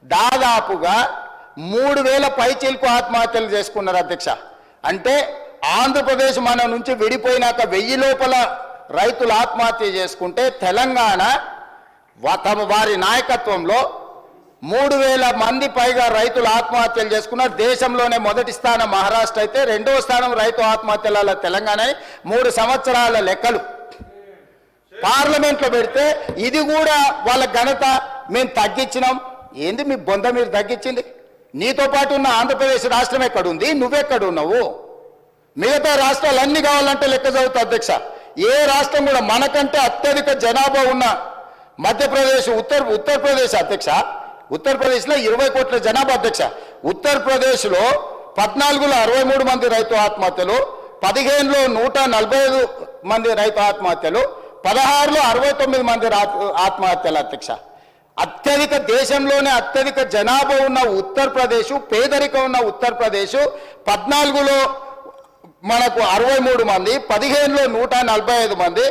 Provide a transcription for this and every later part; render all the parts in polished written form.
దాదాపుగా 3000 పైచీలకు ఆత్మహత్యలు చేసుకున్నారు అధ్యక్ష. అంటే ఆంధ్రప్రదేశ్ మన నుంచి విడిపోయినాక 1000 లోపల రైతులు ఆత్మహత్య చేసుకుంటే తెలంగాణ వారి నాయకత్వంలో 3000 మంది పైగా రైతులు ఆత్మహత్యలు చేసుకున్నారు. దేశంలోనే మొదటి స్థానం మహారాష్ట్ర అయితే, రెండవ స్థానం రైతు ఆత్మహత్యల తెలంగాణ. 3 సంవత్సరాల లెక్కలు పార్లమెంట్లో పెడితే ఇది కూడా వాళ్ళ ఘనత, మేము తగ్గించినాం. ఏంది మీ బొంద మీరు తగ్గించింది? నీతో పాటు ఉన్న ఆంధ్రప్రదేశ్ రాష్ట్రం ఎక్కడుంది, నువ్వెక్కడున్నావు? మిగతా రాష్ట్రాలు అన్ని కావాలంటే లెక్క చదువుతా అధ్యక్ష. ఏ రాష్ట్రం కూడా మనకంటే అత్యధిక జనాభా ఉన్న మధ్యప్రదేశ్, ఉత్తరప్రదేశ్ అధ్యక్ష, ఉత్తరప్రదేశ్లో 20 కోట్ల జనాభా అధ్యక్ష. ఉత్తరప్రదేశ్లో 14లో 63 మంది రైతు ఆత్మహత్యలు, 15లో 145 మంది రైతు ఆత్మహత్యలు, 16లో 69 మంది ఆత్మహత్యలు అధ్యక్ష. అత్యధిక దేశంలోనే అత్యధిక జనాభా ఉన్న ఉత్తరప్రదేశ్, పేదరికం ఉన్న ఉత్తరప్రదేశ్ 14లో మనకు 63 మంది, 15లో 145 మంది,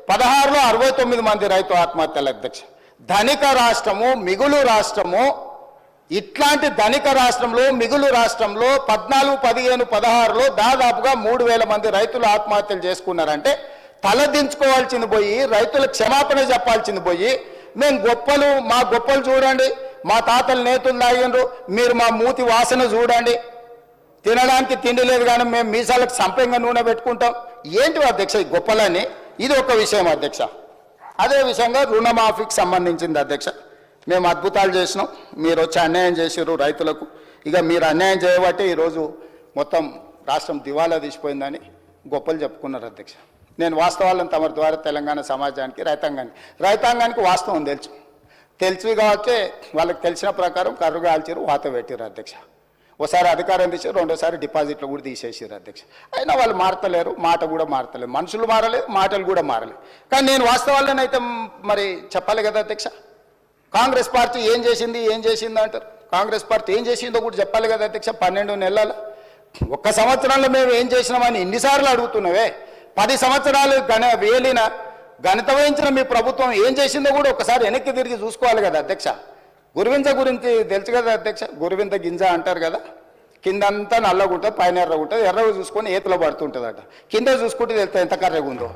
16లో 69 మంది రైతు ఆత్మహత్యలు అధ్యక్ష. ధనిక రాష్ట్రము, మిగులు రాష్ట్రము, ఇట్లాంటి ధనిక రాష్ట్రంలో, మిగులు రాష్ట్రంలో 14, 15, 16లో దాదాపుగా 3000 మంది రైతులు ఆత్మహత్యలు చేసుకున్నారంటే తలదించుకోవాల్సింది పోయి, రైతులకు క్షమాపణ చెప్పాల్సింది పోయి, మేము గొప్పలు, మా గొప్పలు చూడండి, మా తాతలు నేతులు తాగిండ్రు, మీరు మా మూతి వాసన చూడండి, తినడానికి తిండి లేదు కానీ మేము మీసాలకు సంపెంగ నూనె పెట్టుకుంటాం. ఏంటి అధ్యక్ష ఈ గొప్పలని? ఇది ఒక విషయం అధ్యక్ష. అదే విషయంగా రుణమాఫీకి సంబంధించింది అధ్యక్ష. మేము అద్భుతాలు చేసినాం, మీరు వచ్చి అన్యాయం చేసారు రైతులకు. ఇక మీరు అన్యాయం చేయబట్టి ఈరోజు మొత్తం రాష్ట్రం దివాలా తీసిపోయిందని గొప్పలు చెప్పుకున్నారు అధ్యక్ష. నేను వాస్తవాలను తమ ద్వారా తెలంగాణ సమాజానికి, రైతాంగానికి వాస్తవం తెలుసు కాబట్టి వాళ్ళకి తెలిసిన ప్రకారం కర్రు కాల్చారు, వాత పెట్టారు అధ్యక్ష. ఒకసారి అధికారం తీసారు, రెండోసారి డిపాజిట్లు కూడా తీసేసారు అధ్యక్ష. అయినా వాళ్ళు మారతలేరు, మాట కూడా మారతలేదు, మనుషులు మారలేదు, మాటలు కూడా మారలేదు. కానీ నేను వాస్తవాలను అయితే మరి చెప్పాలి కదా అధ్యక్ష. కాంగ్రెస్ పార్టీ ఏం చేసింది అంటారు. కాంగ్రెస్ పార్టీ ఏం చేసిందో కూడా చెప్పాలి కదా అధ్యక్ష. 12 నెలల ఒక్క సంవత్సరంలో మేము ఏం చేసినామని ఇన్నిసార్లు అడుగుతున్నావే. 10 సంవత్సరాలు ఘనత వహించిన మీ ప్రభుత్వం ఏం చేసిందో కూడా ఒకసారి వెనక్కి తిరిగి చూసుకోవాలి కదా అధ్యక్ష. గురువింజ గురించి తెలుసు కదా అధ్యక్ష. గురువింజ గింజ అంటారు కదా, కిందంతా నల్లగా ఉంటుంది, పైన ఎర్రగా ఉంటుంది. ఎర్రగా చూసుకొని ఏతులో పడుతుంటుందట, కింద చూసుకుంటే తెలుస్తుంది ఎంత కర్రగా ఉందో.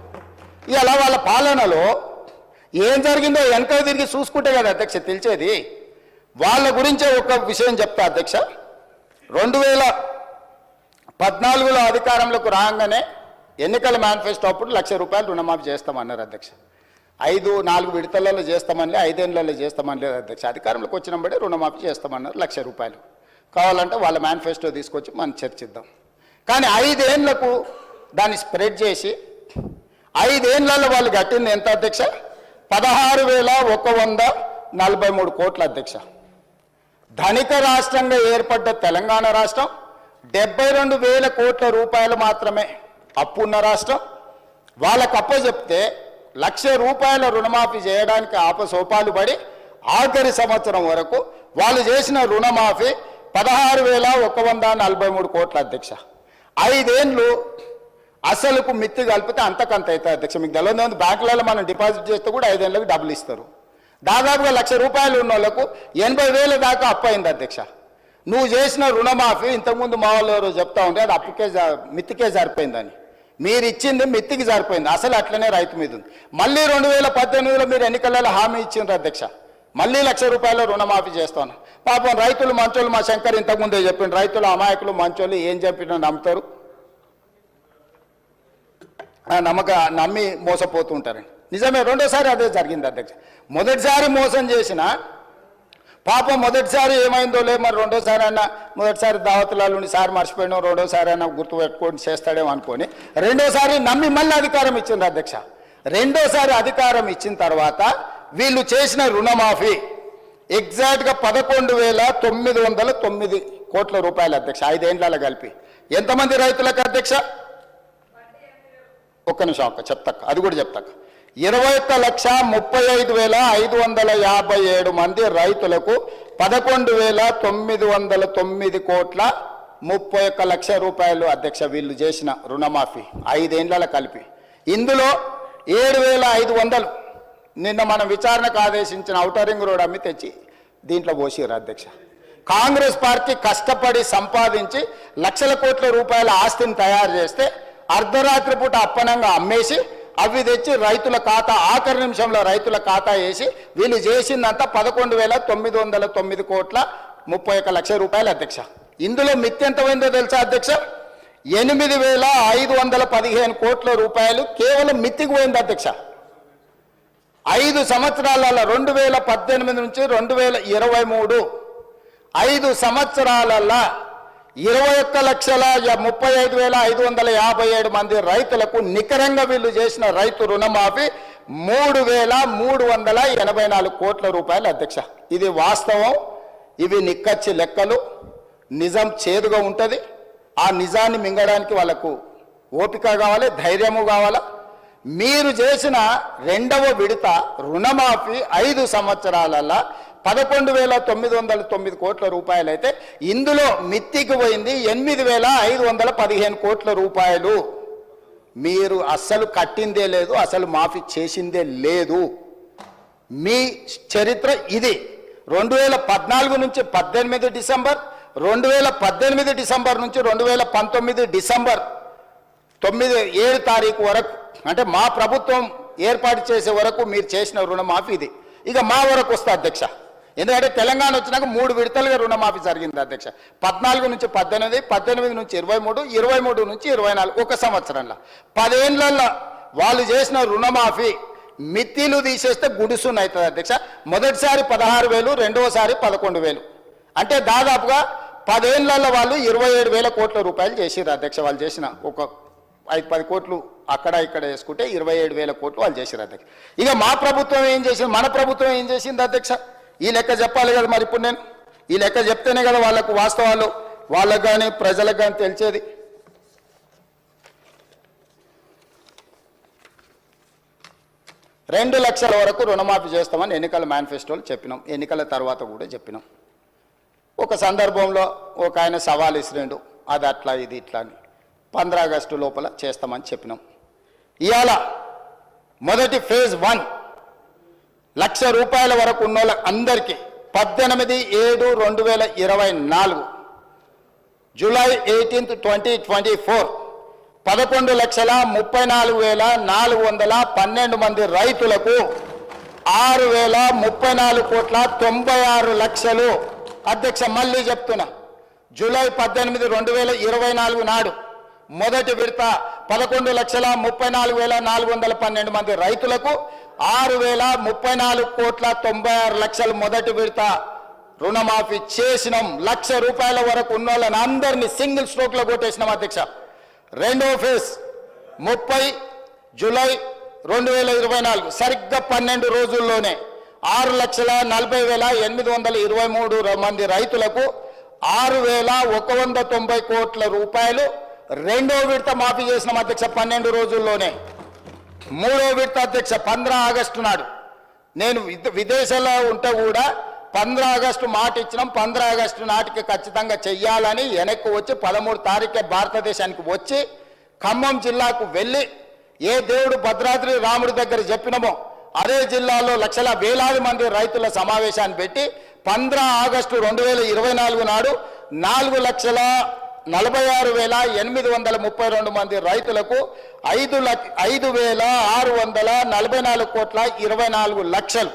ఇలా వాళ్ళ పాలనలో ఏం జరిగిందో వెనక తిరిగి చూసుకుంటే కదా అధ్యక్ష తెలిసేది. వాళ్ళ గురించే ఒక విషయం చెప్తా అధ్యక్ష. 2014లో అధికారంలోకి రాగానే ఎన్నికల మేనిఫెస్టో అప్పుడు ₹1,00,000 రుణమాఫీ చేస్తామన్నారు అధ్యక్ష. 4 విడతలలో చేస్తామని, 5 ఏళ్లలో చేస్తామని లేదు అధ్యక్ష. అధికారంలోకి వచ్చినప్పుడే రుణమాఫీ చేస్తామన్నారు ₹1,00,000. కావాలంటే వాళ్ళ మేనిఫెస్టో తీసుకొచ్చి మనం చర్చిద్దాం. కానీ 5 ఏళ్లకు దాన్ని స్ప్రెడ్ చేసి 5 ఏళ్లలో వాళ్ళు కట్టింది ఎంత అధ్యక్ష? 16,143 కోట్ల అధ్యక్ష. ధనిక రాష్ట్రంగా ఏర్పడ్డ తెలంగాణ రాష్ట్రం 72,000 కోట్ల రూపాయలు మాత్రమే అప్పు ఉన్న రాష్ట్రం. వాళ్ళకు అప్పచెప్తే ₹1,00,000 రుణమాఫీ చేయడానికి ఆపసోపాలు పడి ఆఖరి సంవత్సరం వరకు వాళ్ళు చేసిన రుణమాఫీ 16,143 కోట్ల అధ్యక్ష. 5 ఏళ్ళు అసలుకు మిత్తి కలిపితే అంతకంత అవుతుంది అధ్యక్ష. మీకు తెలియదు, బ్యాంకులలో మనం డిపాజిట్ చేస్తే కూడా 5 ఏళ్ళకి డబ్బులు ఇస్తారు. దాదాపుగా ₹1,00,000 ఉన్న వాళ్ళకు 80,000 దాకా అప్పు అయింది అధ్యక్ష. నువ్వు చేసిన రుణమాఫీ ఇంతకుముందు మా వాళ్ళు ఎవరు చెప్తా ఉంటే అది మిత్తికే సరిపోయిందని. మీరు ఇచ్చింది మిత్తికి సరిపోయింది, అసలు అట్లనే రైతు మీద ఉంది. మళ్ళీ 2018లో మీరు ఎన్నికలలో హామీ ఇచ్చిండ్రు అధ్యక్ష, మళ్ళీ ₹1,00,000 రుణమాఫీ చేస్తాను. పాపం రైతులు మంచోళ్ళు, మా శంకర్ ఇంతకుముందే చెప్పిండు, రైతులు అమాయకులు మంచోళ్ళు, ఏం చెప్పినా నమ్ముతారు, నమ్మి మోసపోతూ ఉంటారండి. నిజమే, రెండోసారి అదే జరిగింది అధ్యక్ష. మొదటిసారి మోసం చేసిన పాపం మొదటిసారి ఏమైందో లేదు, మరి రెండోసారి అన్న, మొదటిసారి దావతులలో సారి మర్చిపోయినా, రెండోసారి అన్న గుర్తుపెట్టుకొని చేస్తాడేమో అనుకొని రెండోసారి నమ్మి మళ్ళీ అధికారం ఇచ్చింది అధ్యక్ష. రెండోసారి అధికారం ఇచ్చిన తర్వాత వీళ్ళు చేసిన రుణమాఫీ ఎగ్జాక్ట్గా 11,909 కోట్ల రూపాయలు అధ్యక్ష. 5 ఏళ్లలో కలిపి ఎంతమంది రైతులకు అధ్యక్ష? ఒక్క నిమిషం చెప్తాక, అది కూడా చెప్తాక. 21,35,557 మంది రైతులకు 11,909 కోట్ల 31 లక్షల రూపాయలు అధ్యక్ష వీళ్ళు చేసిన రుణమాఫీ 5 ఏళ్లలో కలిపి. ఇందులో 7,500 నిన్న మనం విచారణకు ఆదేశించిన ఔటర్ రింగ్ రోడ్ అమ్మి తెచ్చి దీంట్లో పోసిరు అధ్యక్ష. కాంగ్రెస్ పార్టీ కష్టపడి సంపాదించి లక్షల కోట్ల రూపాయల ఆస్తిని తయారు చేస్తే అర్ధరాత్రి పూట అప్పనంగా అమ్మేసి అవి తెచ్చి రైతుల ఖాతా ఆఖరి నిమిషంలో రైతుల ఖాతా వేసి వీళ్ళు చేసిందంతా 11,909 కోట్ల 31 లక్షల రూపాయలు అధ్యక్ష. ఇందులో మిత్తి ఎంత పోయిందో తెలుసా అధ్యక్ష? 8,515 కోట్ల రూపాయలు కేవలం మిత్తికి పోయింది అధ్యక్ష. 5 సంవత్సరాలలో 2018 నుంచి 2023 5 సంవత్సరాలలో 21,35,557 మంది రైతులకు నికరంగా వీళ్ళు చేసిన రైతు రుణమాఫీ 3,384 కోట్ల రూపాయలు అధ్యక్ష. ఇది వాస్తవం. ఇవి నిక్కచ్చి లెక్కలు. నిజం చేదుగా ఉంటుంది. ఆ నిజాన్ని మింగడానికి వాళ్ళకు ఓపిక కావాలి, ధైర్యము కావాలా. మీరు చేసిన రెండవ విడత రుణమాఫీ 5 సంవత్సరాలలో 11,909 కోట్ల రూపాయలు అయితే ఇందులో మిత్తికి పోయింది 8,515 కోట్ల రూపాయలు. మీరు అస్సలు కట్టిందే లేదు, అసలు మాఫీ చేసిందే లేదు. మీ చరిత్ర ఇది. 2014 నుంచి 18 డిసెంబర్, 2018 డిసెంబర్ నుంచి 2019 డిసెంబర్ 7 తారీఖు వరకు, అంటే మా ప్రభుత్వం ఏర్పాటు చేసే వరకు మీరు చేసిన రుణమాఫీ ఇది. ఇక మా వరకు వస్తా అధ్యక్ష. ఎందుకంటే తెలంగాణ వచ్చినాక 3 విడతలుగా రుణమాఫీ జరిగింది అధ్యక్ష. 14 నుంచి 18, 18 నుంచి 23, 23 నుంచి 24, ఒక సంవత్సరంలో 10 ఏళ్లలో వాళ్ళు చేసిన రుణమాఫీ మిత్తిలు తీసేస్తే గుడిసున్న అవుతుంది అధ్యక్ష. మొదటిసారి 16,000, రెండవసారి 11,000, అంటే దాదాపుగా 10 ఏళ్లలో వాళ్ళు 27,000 కోట్ల రూపాయలు చేసిర్రు అధ్యక్ష. వాళ్ళు చేసిన ఒక 5-10 కోట్లు అక్కడ ఇక్కడ వేసుకుంటే 27,000 కోట్లు వాళ్ళు చేసిర్రు అధ్యక్ష. ఇక మా ప్రభుత్వం ఏం చేసింది, మన ప్రభుత్వం ఏం చేసింది అధ్యక్ష? ఈ లెక్క చెప్పాలి కదా. మరి ఇప్పుడు నేను ఈ లెక్క చెప్తేనే కదా వాళ్ళకు వాస్తవాలు, వాళ్ళకు కానీ ప్రజలకు కానీ తెలిసేది. రెండు లక్షల వరకు రుణమాఫీ చేస్తామని ఎన్నికల మేనిఫెస్టోలు చెప్పినాం, ఎన్నికల తర్వాత కూడా చెప్పినాం. ఒక సందర్భంలో ఒక ఆయన సవాల్ ఇసిరేండు, అది అట్లా ఇది ఇట్లా అని. 15 ఆగస్టు లోపల చేస్తామని చెప్పినాం. ఇవాళ మొదటి ఫేజ్ 1 లక్ష రూపాయల వరకు ఉన్న వాళ్ళ అందరికీ 18/7/2024 జూలై 18, 2024 11,34,412 మంది రైతులకు 6,034,96,00,000 అధ్యక్ష. మళ్ళీ చెప్తున్నా, జూలై 18, 2024 నాడు మొదటి విడత 11,34,412 మంది రైతులకు 6,034,96,00,000 మొదటి విడత రుణమాఫీ చేసినాం. 1,00,000 రూపాయల వరకు ఉన్న వాళ్ళని అందరినీ సింగిల్ స్ట్రోక్లో కొట్టేసినాం అధ్యక్ష. రెండవ ఫేజ్ 30 జూలై 2024 సరిగ్గా 12 రోజుల్లోనే 6,40,823 మంది రైతులకు 6,190 కోట్ల రూపాయలు రెండో విడత మాఫీ చేసినాం అధ్యక్ష 12 రోజుల్లోనే. మూడో విడత అధ్యక్ష 15 ఆగస్టు నాడు, నేను విదేశాల్లో ఉంటే కూడా 15 ఆగస్టు మాట ఇచ్చినాం. 15 ఆగస్టు నాటికి ఖచ్చితంగా చెయ్యాలని వెనక్కి వచ్చి 13 తారీఖే భారతదేశానికి వచ్చి ఖమ్మం జిల్లాకు వెళ్ళి ఏ దేవుడు భద్రాద్రి రాముడి దగ్గర చెప్పినామో అదే జిల్లాలో లక్షల వేలాది మంది రైతుల సమావేశాన్ని పెట్టి 15 ఆగస్టు 2024 నాడు 4,46,832 మంది రైతులకు 5,644 కోట్ల 24 లక్షలు.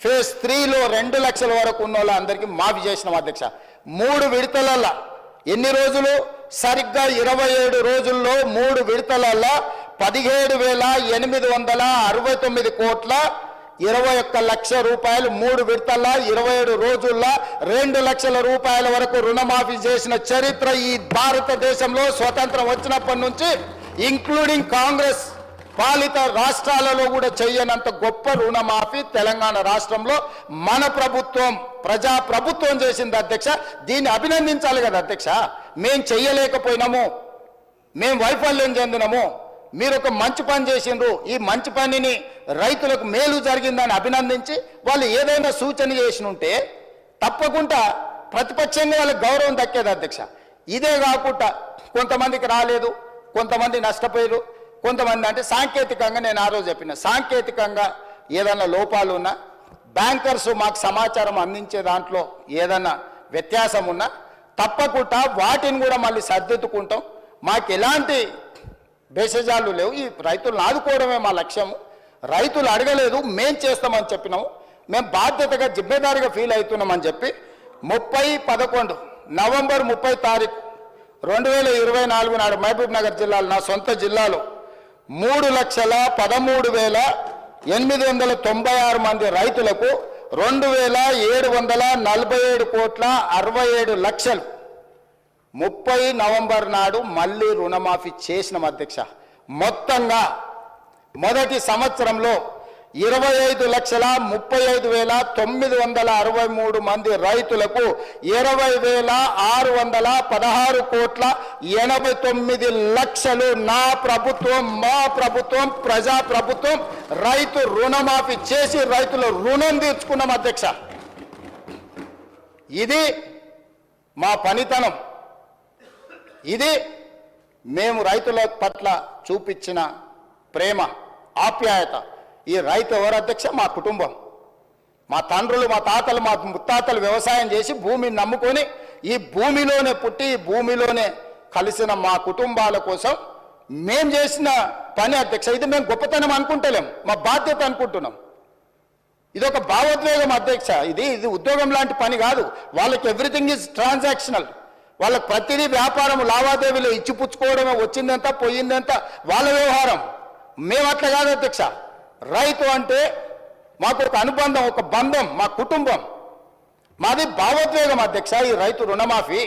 ఫేజ్ 3లో 2 లక్షల వరకు ఉన్న వాళ్ళందరికీ మాఫీ చేసినాం అధ్యక్ష. 3 విడతలలో ఎన్ని రోజులు? సరిగ్గా 27 రోజుల్లో 3 విడతలలో 17,869 కోట్ల 21 లక్షల రూపాయలు 3 విడతల్లో 27 రోజుల్లో 2 లక్షల రూపాయల వరకు రుణమాఫీ చేసిన చరిత్ర ఈ భారతదేశంలో స్వతంత్రం వచ్చినప్పటి నుంచి ఇంక్లూడింగ్ కాంగ్రెస్ పాలిత రాష్ట్రాలలో కూడా చేయనంత గొప్ప రుణమాఫీ తెలంగాణ రాష్ట్రంలో మన ప్రభుత్వం, ప్రజా ప్రభుత్వం చేసింది అధ్యక్ష. దీన్ని అభినందించాలి కదా అధ్యక్ష. మేం చెయ్యలేకపోయినాము, మేము వైఫల్యం చెందినాము, మీరు ఒక మంచి పని చేసిండ్రు, ఈ మంచి పనిని రైతులకు మేలు జరిగిందని అభినందించి వాళ్ళు ఏదైనా సూచన చేసి ఉంటే తప్పకుండా ప్రతిపక్షంగా వాళ్ళకి గౌరవం దక్కేది అధ్యక్ష. ఇదే కాకుండా కొంతమందికి రాలేదు, కొంతమంది నష్టపోయారు, కొంతమంది అంటే సాంకేతికంగా, నేను ఆ రోజు చెప్పిన సాంకేతికంగా ఏదైనా లోపాలు ఉన్నా బ్యాంకర్స్ మాకు సమాచారం అందించే దాంట్లో ఏదన్నా వ్యత్యాసం ఉన్నా తప్పకుండా వాటిని కూడా మళ్ళీ సర్దిద్దుకుంటాం. మాకు ఎలాంటి భేషజాలు లేవు. ఈ రైతులను ఆదుకోవడమే మా లక్ష్యం. రైతులు అడగలేదు, మేం చేస్తామని చెప్పినాము. మేము బాధ్యతగా జిమ్మేదారిగా ఫీల్ అవుతున్నామని చెప్పి 30/11 నవంబర్ 30 తారీఖు 2024 నాడు మహబూబ్ నగర్ జిల్లాలో, నా సొంత జిల్లాలో 3,13,896 మంది రైతులకు 2,747,67,67 30 నవంబర్ నాడు మళ్ళీ రుణమాఫీ చేసినాం అధ్యక్ష. మొత్తంగా మొదటి సంవత్సరంలో 25,35,963 మంది రైతులకు 20,616,89 నా ప్రభుత్వం, మా ప్రభుత్వం, ప్రజా ప్రభుత్వం రైతు రుణమాఫీ చేసి రైతుల రుణం తీర్చుకున్నాం అధ్యక్ష. ఇది మా పనితనం. ఇది మేము రైతుల పట్ల చూపించిన ప్రేమ, ఆప్యాయత. ఈ రైతు ఎవరు అధ్యక్ష? మా కుటుంబం. మా తండ్రులు, మా తాతలు, మా ముత్తాతలు వ్యవసాయం చేసి భూమిని నమ్ముకొని ఈ భూమిలోనే పుట్టి ఈ భూమిలోనే కలిసిన మా కుటుంబాల కోసం మేం చేసిన పని అధ్యక్ష. ఇది మేము గొప్పతనం అనుకుంటలేం, మా బాధ్యత అనుకుంటున్నాం. ఇది ఒక భావోద్వేగం అధ్యక్ష. ఇది ఉద్యోగం లాంటి పని కాదు. వాళ్ళకి ఎవ్రీథింగ్ ఈజ్ ట్రాన్సాక్షనల్. వాళ్ళకి ప్రతిదీ వ్యాపారం, లావాదేవీలు, ఇచ్చిపుచ్చుకోవడమే, వచ్చిందంతా పోయిందంతా వాళ్ళ వ్యవహారం. మేము అట్లా కాదు అధ్యక్ష. రైతు అంటే మాకు ఒక అనుబంధం, ఒక బంధం, మా కుటుంబం. మాది భావోద్వేగం అధ్యక్ష. ఈ రైతు రుణమాఫీ